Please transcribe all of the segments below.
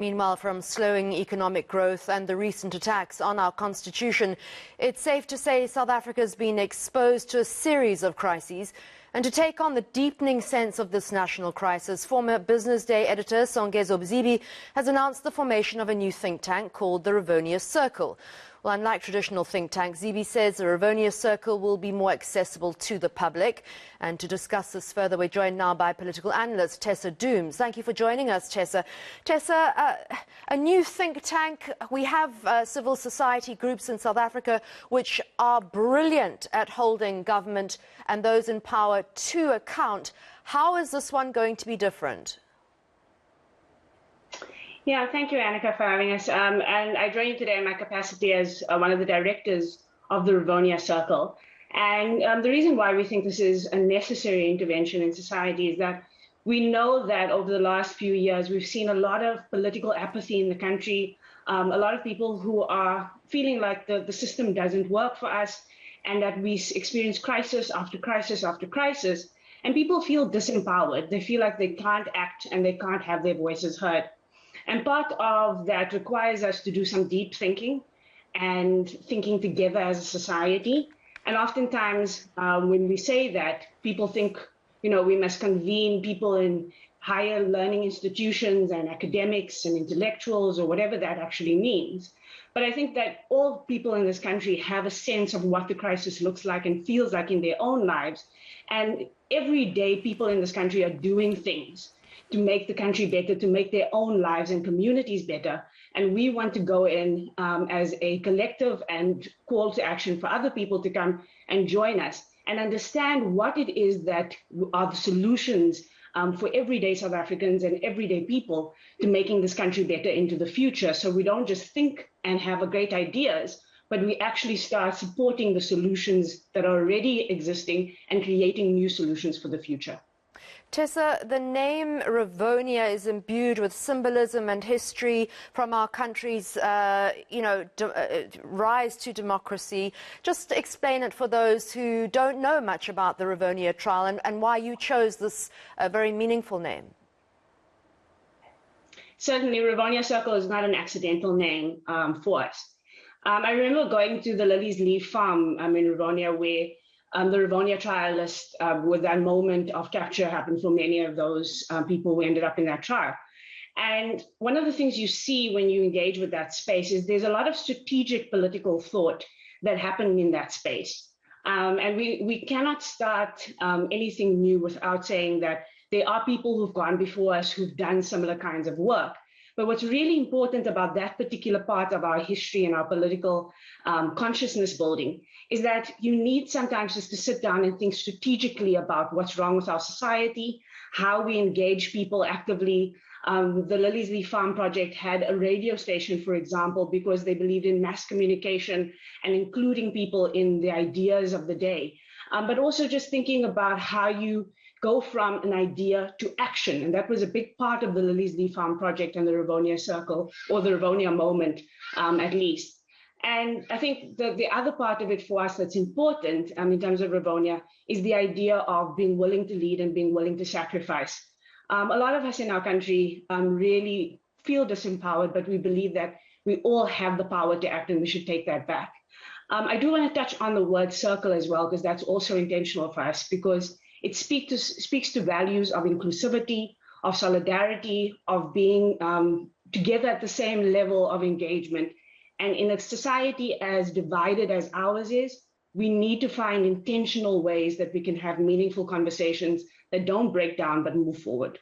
Meanwhile, from slowing economic growth and the recent attacks on our constitution, it's safe to say South Africa's been exposed to a series of crises. And to take on the deepening sense of this national crisis, former Business Day editor Songezo Zibi has announced the formation of a new think tank called the Rivonia Circle. Well, unlike traditional think tanks, Zibi says the Rivonia Circle will be more accessible to the public. And to discuss this further, we're joined now by political analyst Tessa Dooms. Thank you for joining us, Tessa. Tessa, a new think tank. We have civil society groups in South Africa which are brilliant at holding government and those in power to account. How is this one going to be different? Yeah, thank you, Annika, for having us. And I join you today in my capacity as one of the directors of the Rivonia Circle. And the reason why we think this is a necessary intervention in society is that we know that over the last few years, we've seen a lot of political apathy in the country, a lot of people who are feeling like the system doesn't work for us, and that we experience crisis after crisis after crisis, and people feel disempowered. They feel like they can't act and they can't have their voices heard. And part of that requires us to do some deep thinking and thinking together as a society. And oftentimes when we say that, people think, we must convene people in higher learning institutions and academics and intellectuals or whatever that actually means. But I think that all people in this country have a sense of what the crisis looks like and feels like in their own lives. And every day people in this country are doing things to make the country better, to make their own lives and communities better. And we want to go in as a collective and call to action for other people to come and join us and understand what it is that are the solutions for everyday South Africans and everyday people to making this country better into the future. So we don't just think and have great ideas, but we actually start supporting the solutions that are already existing and creating new solutions for the future. Tessa, the name Rivonia is imbued with symbolism and history from our country's, rise to democracy. Just explain it for those who don't know much about the Rivonia trial and why you chose this very meaningful name. Certainly, Rivonia Circle is not an accidental name for us. I remember going to the Lilies Leaf farm in Rivonia, where the Rivonia trialist, with that moment of capture happened for many of those people who ended up in that trial. And one of the things you see when you engage with that space is there's a lot of strategic political thought that happened in that space. And we cannot start anything new without saying that there are people who've gone before us who've done similar kinds of work. But what's really important about that particular part of our history and our political consciousness building is that you need sometimes just to sit down and think strategically about what's wrong with our society, how we engage people actively. The Lilies Leaf Farm Project had a radio station, for example, because they believed in mass communication and including people in the ideas of the day. But also just thinking about how you go from an idea to action. And that was a big part of the Lilies Leaf Farm Project and the Rivonia Circle, or the Rivonia moment, at least. And I think the other part of it for us that's important in terms of Rivonia is the idea of being willing to lead and being willing to sacrifice. A lot of us in our country really feel disempowered, but we believe that we all have the power to act and we should take that back. I do want to touch on the word circle as well, because that's also intentional for us, because it speaks to values of inclusivity, of solidarity, of being together at the same level of engagement. And in a society as divided as ours is, we need to find intentional ways that we can have meaningful conversations that don't break down but move forward.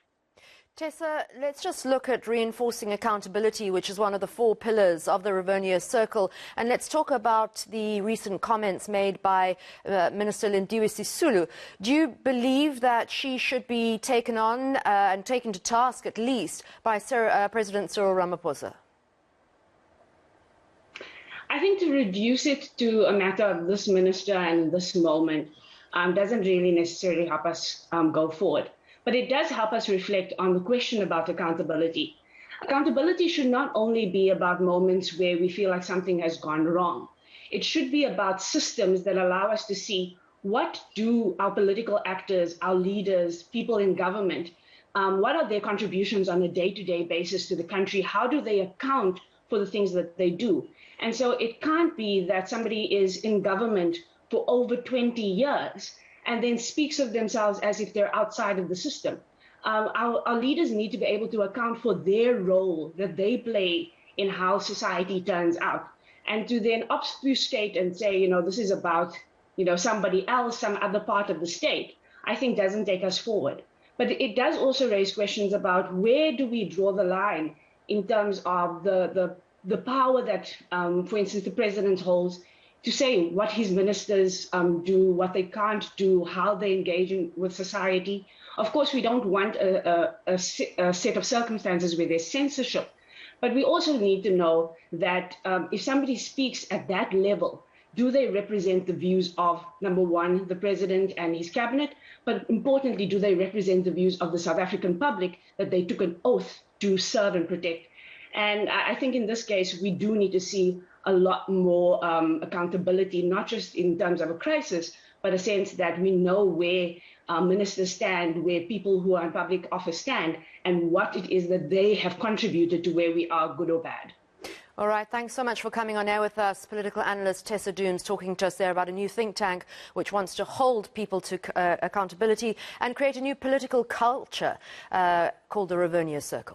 Tessa, let's just look at reinforcing accountability, which is one of the 4 pillars of the Rivonia Circle. And let's talk about the recent comments made by Minister Lindiwe Sisulu. Do you believe that she should be taken on and taken to task, at least, by President Cyril Ramaphosa? I think to reduce it to a matter of this minister and this moment doesn't really necessarily help us go forward. But it does help us reflect on the question about accountability. Accountability should not only be about moments where we feel like something has gone wrong. It should be about systems that allow us to see what do our political actors, our leaders, people in government What are their contributions on a day-to-day basis to the country? How do they account for the things that they do? And so it can't be that somebody is in government for over 20 years and then speaks of themselves as if they're outside of the system. Our leaders need to be able to account for their role that they play in how society turns out. And to then obfuscate and say, this is about, somebody else, some other part of the state, I think doesn't take us forward. But it does also raise questions about where do we draw the line in terms of the power that, for instance, the president holds to say what his ministers do, what they can't do, how they engage with society. Of course, we don't want a set of circumstances where there's censorship, but we also need to know that if somebody speaks at that level, do they represent the views of, number one, the president and his cabinet, but importantly, do they represent the views of the South African public that they took an oath to serve and protect? And I think in this case, we do need to see a lot more accountability, not just in terms of a crisis, but a sense that we know where ministers stand, where people who are in public office stand, and what it is that they have contributed to where we are, good or bad. All right, thanks so much for coming on air with us. Political analyst Tessa Dooms talking to us there about a new think tank which wants to hold people to accountability and create a new political culture called the Rivonia Circle.